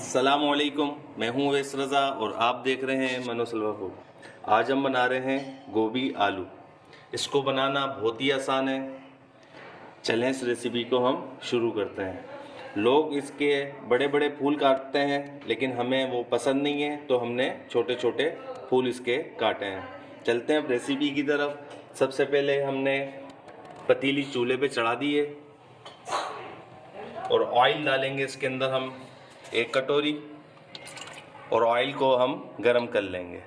अस्सलामुअलैकुम, मैं हूँ अवैस रज़ा और आप देख रहे हैं मनोसलवा फूड। आज हम बना रहे हैं गोभी आलू। इसको बनाना बहुत ही आसान है। चलें इस रेसिपी को हम शुरू करते हैं। लोग इसके बड़े बड़े फूल काटते हैं लेकिन हमें वो पसंद नहीं है, तो हमने छोटे छोटे फूल इसके काटे हैं। चलते हैं अब रेसिपी की तरफ। सबसे पहले हमने पतीली चूल्हे पे चढ़ा दी है और ऑयल डालेंगे इसके अंदर हम 1 कटोरी, और ऑयल को हम गरम कर लेंगे।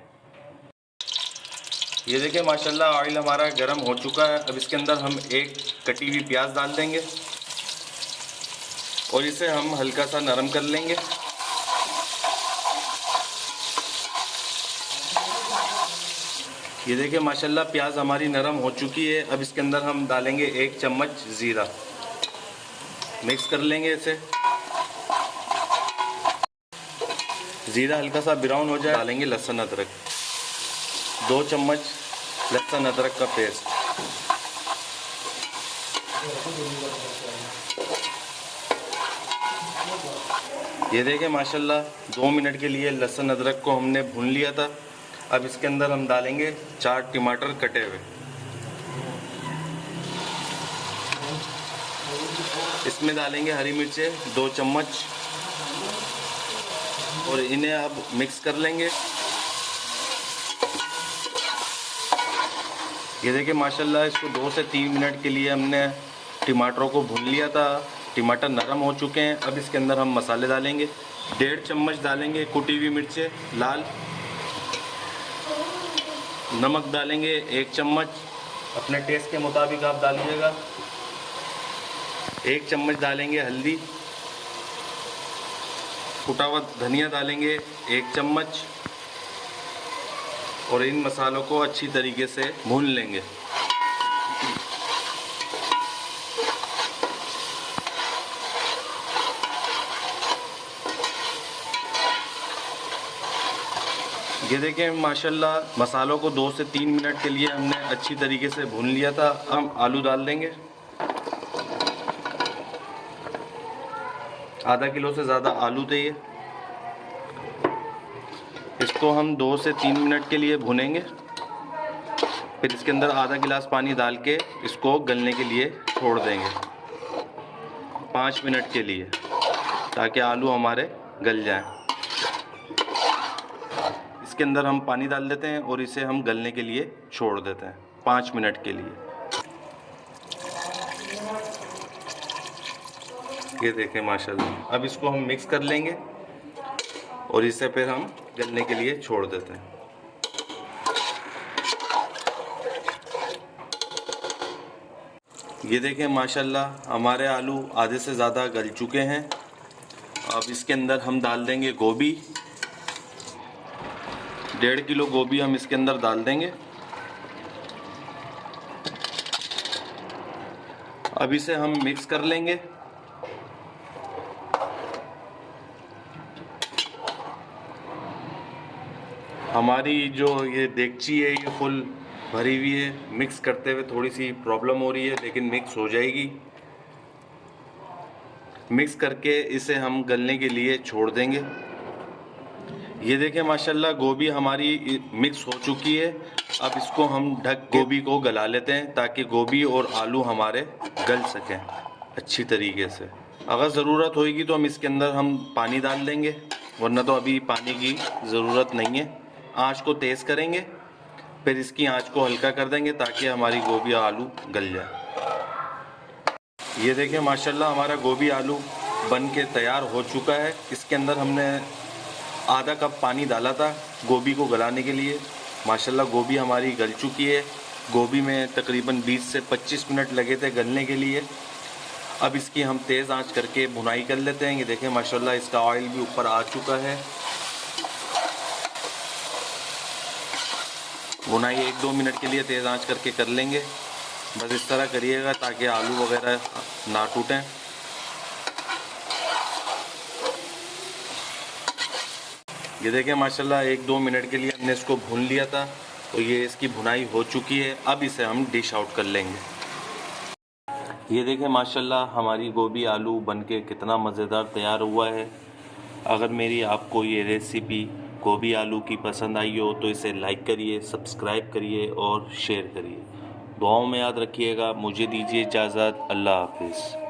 ये देखिए माशाल्लाह ऑयल हमारा गरम हो चुका है। अब इसके अंदर हम 1 कटी हुई प्याज डाल देंगे और इसे हम हल्का सा नरम कर लेंगे। ये देखिए माशाल्लाह प्याज हमारी नरम हो चुकी है। अब इसके अंदर हम डालेंगे 1 चम्मच ज़ीरा, मिक्स कर लेंगे इसे। ज़ीरा हल्का सा ब्राउन हो जाए, डालेंगे लहसुन अदरक, 2 चम्मच लहसुन अदरक का पेस्ट। ये देखें माशाल्लाह 2 मिनट के लिए लहसुन अदरक को हमने भून लिया था। अब इसके अंदर हम डालेंगे 4 टमाटर कटे हुए। इसमें डालेंगे हरी मिर्चें 2 चम्मच और इन्हें अब मिक्स कर लेंगे। ये देखिए माशाल्लाह इसको 2 से 3 मिनट के लिए हमने टमाटरों को भून लिया था। टमाटर नरम हो चुके हैं। अब इसके अंदर हम मसाले डालेंगे। 1.5 चम्मच डालेंगे कुटी हुई मिर्चें लाल, नमक डालेंगे 1 चम्मच, अपने टेस्ट के मुताबिक आप डालिएगा। 1 चम्मच डालेंगे हल्दी, कुटा हुआ धनिया डालेंगे 1 चम्मच और इन मसालों को अच्छी तरीके से भून लेंगे। ये देखें माशाल्लाह मसालों को 2 से 3 मिनट के लिए हमने अच्छी तरीके से भून लिया था। हम आलू डाल देंगे। आधा किलो से ज़्यादा आलू थे ये। इसको हम 2 से 3 मिनट के लिए भुनेंगे। फिर इसके अंदर आधा गिलास पानी डाल के इसको गलने के लिए छोड़ देंगे 5 मिनट के लिए, ताकि आलू हमारे गल जाएं। इसके अंदर हम पानी डाल देते हैं और इसे हम गलने के लिए छोड़ देते हैं 5 मिनट के लिए। ये देखें माशाल्लाह। अब इसको हम मिक्स कर लेंगे और इसे फिर हम गलने के लिए छोड़ देते हैं। ये देखें माशाल्लाह हमारे आलू आधे से ज़्यादा गल चुके हैं। अब इसके अंदर हम डाल देंगे गोभी। 1.5 किलो गोभी हम इसके अंदर डाल देंगे। अब इसे हम मिक्स कर लेंगे। हमारी जो ये देगची है ये फुल भरी हुई है। मिक्स करते हुए थोड़ी सी प्रॉब्लम हो रही है, लेकिन मिक्स हो जाएगी। मिक्स करके इसे हम गलने के लिए छोड़ देंगे। ये देखें माशाल्लाह गोभी हमारी मिक्स हो चुकी है। अब इसको हम ढक गोभी को गला लेते हैं, ताकि गोभी और आलू हमारे गल सकें अच्छी तरीके से। अगर ज़रूरत होगी तो हम इसके अंदर हम पानी डाल देंगे, वरना तो अभी पानी की ज़रूरत नहीं है। आँच को तेज़ करेंगे, फिर इसकी आँच को हल्का कर देंगे ताकि हमारी गोभी और आलू गल जाए। ये देखें माशाल्लाह हमारा गोभी आलू बन के तैयार हो चुका है। इसके अंदर हमने आधा कप पानी डाला था गोभी को गलाने के लिए। माशाल्लाह गोभी हमारी गल चुकी है। गोभी में तकरीबन 20 से 25 मिनट लगे थे गलने के लिए। अब इसकी हम तेज़ आंच करके भुनाई कर लेते हैं। ये देखें माशाल्लाह इसका ऑयल भी ऊपर आ चुका है। भुनाई 1-2 मिनट के लिए तेज़ आंच करके कर लेंगे। बस इस तरह करिएगा ताकि आलू वगैरह ना टूटें। ये देखें माशाल्लाह 1-2 मिनट के लिए हमने इसको भून लिया था, तो ये इसकी भुनाई हो चुकी है। अब इसे हम डिश आउट कर लेंगे। ये देखें माशाल्लाह हमारी गोभी आलू बनके कितना मज़ेदार तैयार हुआ है। अगर मेरी आपको ये रेसिपी गोभी आलू की पसंद आई हो तो इसे लाइक करिए, सब्सक्राइब करिए और शेयर करिए। दुआओं में याद रखिएगा। मुझे दीजिए इजाज़त। अल्लाह हाफिज़।